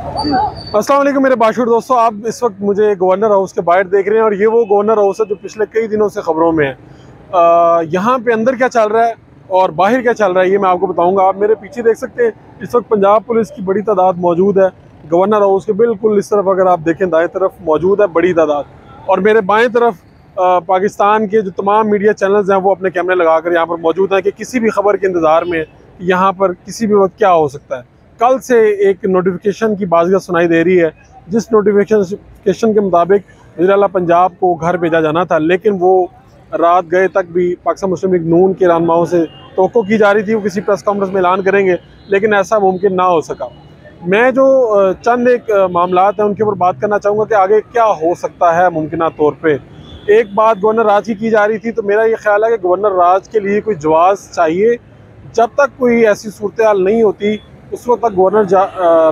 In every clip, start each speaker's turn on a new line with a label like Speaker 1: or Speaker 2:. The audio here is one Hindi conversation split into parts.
Speaker 1: अस्सलाम वालेकुम मेरे बाशुर दोस्तों, आप इस वक्त मुझे गवर्नर हाउस के बाहर देख रहे हैं और ये वो गवर्नर हाउस है जो पिछले कई दिनों से खबरों में है। यहाँ पे अंदर क्या चल रहा है और बाहर क्या चल रहा है ये मैं आपको बताऊंगा। आप मेरे पीछे देख सकते हैं, इस वक्त पंजाब पुलिस की बड़ी तादाद मौजूद है गवर्नर हाउस के बिल्कुल इस तरफ। अगर आप देखें दाएं तरफ मौजूद है बड़ी तादाद, और मेरे बाएं तरफ पाकिस्तान के जो तमाम मीडिया चैनल्स हैं वो अपने कैमरे लगा कर यहाँ पर मौजूद हैं कि किसी भी खबर के इंतज़ार में यहाँ पर किसी भी वक्त क्या हो सकता है। कल से एक नोटिफिकेशन की बाज़ियत सुनाई दे रही है, जिस नोटिफिकेशन के मुताबिक वज़ीर-ए-आला पंजाब को घर भेजा जाना था, लेकिन वो रात गए तक भी पाकिस्तान मुस्लिम लीग नून के रहनुमाओं से तवक्को की जा रही थी वो किसी प्रेस कॉन्फ्रेंस में ऐलान करेंगे, लेकिन ऐसा मुमकिन ना हो सका। मैं जो चंद एक मामलात हैं उनके ऊपर बात करना चाहूँगा कि आगे क्या हो सकता है मुमकिन तौर पर। एक बात गवर्नर राज की जा रही थी, तो मेरा ये ख्याल है कि गवर्नर राज के लिए कोई जवाज़ चाहिए। जब तक कोई ऐसी सूरत हाल नहीं होती उस वक्त तक गवर्नर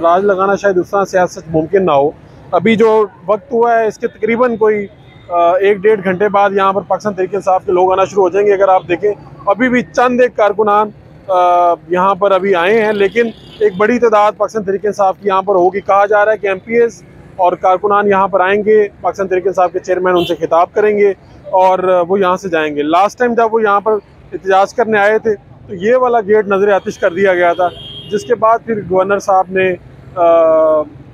Speaker 1: राज लगाना शायद उस तरह से आज सच मुमकिन ना हो। अभी जो वक्त हुआ है इसके तकरीबन कोई 1-1.5 घंटे बाद यहाँ पर पाकिस्तान तहरीक-ए-इंसाफ के लोग आना शुरू हो जाएंगे। अगर आप देखें अभी भी चंद एक कारकुनान यहाँ पर अभी आए हैं, लेकिन एक बड़ी तादाद पाकिस्तान तहरीक-ए-इंसाफ की यहाँ पर होगी। कहा जा रहा है कि MPs और कारकुनान यहाँ पर आएंगे, पाकिस्तान तहरीक-ए-इंसाफ के चेयरमैन उनसे खिताब करेंगे और वो यहाँ से जाएंगे। लास्ट टाइम जब वो यहाँ पर एहतजाज करने आए थे तो ये वाला गेट नजर आतिश कर दिया गया था, जिसके बाद फिर गवर्नर साहब ने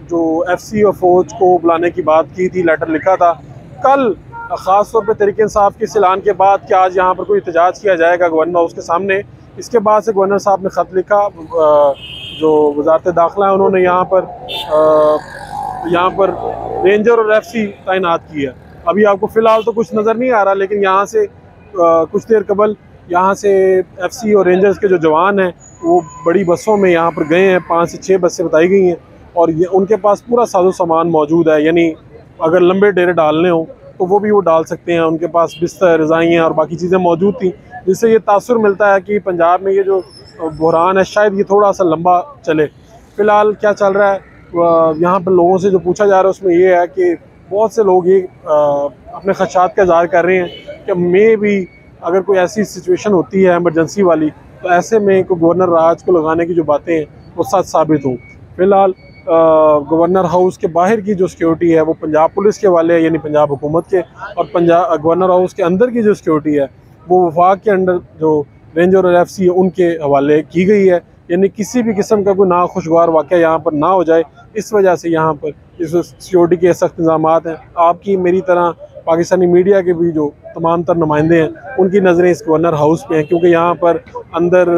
Speaker 1: जो FC और फौज को बुलाने की बात की थी, लेटर लिखा था। कल ख़ास तौर पर तहरीक-ए-इंसाफ के ऐलान के बाद कि आज यहाँ पर कोई एहतजाज किया जाएगा गवर्नर हाउस के सामने, इसके बाद से गवर्नर साहब ने ख़त लिखा। जो वज़ारत दाखिला है उन्होंने यहाँ पर रेंजर और FC तैनात की है। अभी आपको फ़िलहाल तो कुछ नज़र नहीं आ रहा, लेकिन यहाँ से कुछ देर कबल यहाँ से FC और रेंजर्स के जो जवान हैं वो बड़ी बसों में यहाँ पर गए हैं। 5 से 6 बसें बताई गई हैं और ये उनके पास पूरा साजो सामान मौजूद है, यानी अगर लंबे डेरे डालने हों तो वो भी वो डाल सकते हैं। उनके पास बिस्तर, रज़ाइयाँ और बाकी चीज़ें मौजूद थी, जिससे ये तासुर मिलता है कि पंजाब में ये जो बहरान है शायद ये थोड़ा सा लंबा चले। फ़िलहाल क्या चल रहा है यहाँ पर लोगों से जो पूछा जा रहा है उसमें ये है कि बहुत से लोग ये अपने ख़दशात का इज़हार कर रहे हैं कि मे भी अगर कोई ऐसी सिचुएशन होती है एमरजेंसी वाली, तो ऐसे में को गवर्नर राज को लगाने की जो बातें हैं वो सच साबित हों। फ़िलहाल गवर्नर हाउस के बाहर की जो सिक्योरिटी है वो पंजाब पुलिस के वाले यानी पंजाब हुकूमत के, और पंजाब गवर्नर हाउस के अंदर की जो सिक्योरिटी है वो वफाक के अंडर जो रेंजर और FC है उनके हवाले की गई है, यानी किसी भी किस्म का कोई नाखुशगवार वाक़या यहाँ पर ना हो जाए। इस वजह से यहाँ पर इस सिक्योरिटी के सख्त इंतज़ाम हैं। आपकी मेरी तरह पाकिस्तानी मीडिया के भी जो तमाम तर नुमाइंदे हैं उनकी नज़रें इस गवर्नर हाउस पे हैं, क्योंकि यहाँ पर अंदर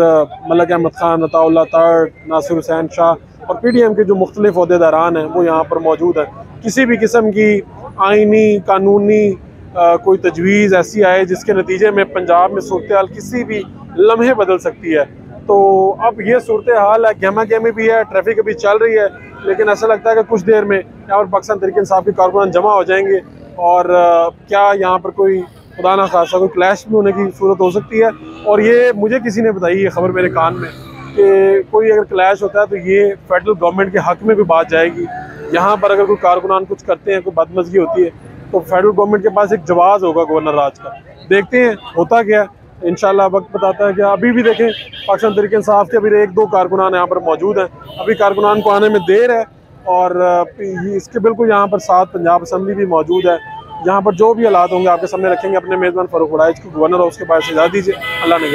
Speaker 1: मलक अहमद खान, अताउल्लाह तर्ड, नासिर हुसैन शाह और PDM के जो मुख्तलिफ ओहदेदारान हैं वो यहाँ पर मौजूद हैं। किसी भी किस्म की आइनी कानूनी कोई तजवीज़ ऐसी आए जिसके नतीजे में पंजाब में सूरत हाल किसी भी लम्हे बदल सकती है, तो अब ये सूरत हाल है। गहमा गहमी भी है, ट्रैफिक अभी चल रही है, लेकिन ऐसा लगता है कि कुछ देर में यहाँ पर पाकिस्तान तहरीक-ए-इंसाफ के कारकुनान जमा हो जाएंगे और क्या यहाँ पर कोई खुदा ना खासा कोई क्लैश भी होने की सूरत हो सकती है। और ये मुझे किसी ने बताई ये खबर मेरे कान में कि कोई अगर क्लैश होता है तो ये फेडरल गवर्नमेंट के हक़ में भी बात जाएगी। यहाँ पर अगर कोई कारकुनान कुछ करते हैं, कोई बदमज़गी होती है, तो फेडरल गवर्नमेंट के पास एक जवाज़ होगा गवर्नर राज का। देखते हैं होता क्या, इंशाल्लाह वक्त बताता है। क्या अभी भी देखें पाकिस्तान तहरीक-ए-इंसाफ के अभी 1-2 कारकुनान यहाँ पर मौजूद हैं। अभी कारकुनान को आने में देर है और इसके बिल्कुल यहाँ पर साथ पंजाब असम्बली भी मौजूद है। यहाँ पर जो भी हालात होंगे आपके सामने रखेंगे। अपने मेज़बान फ़ारूक वड़ाइच को गवर्नर हाउस के बाहर से इजाज़त दीजिए। अल्लाह ने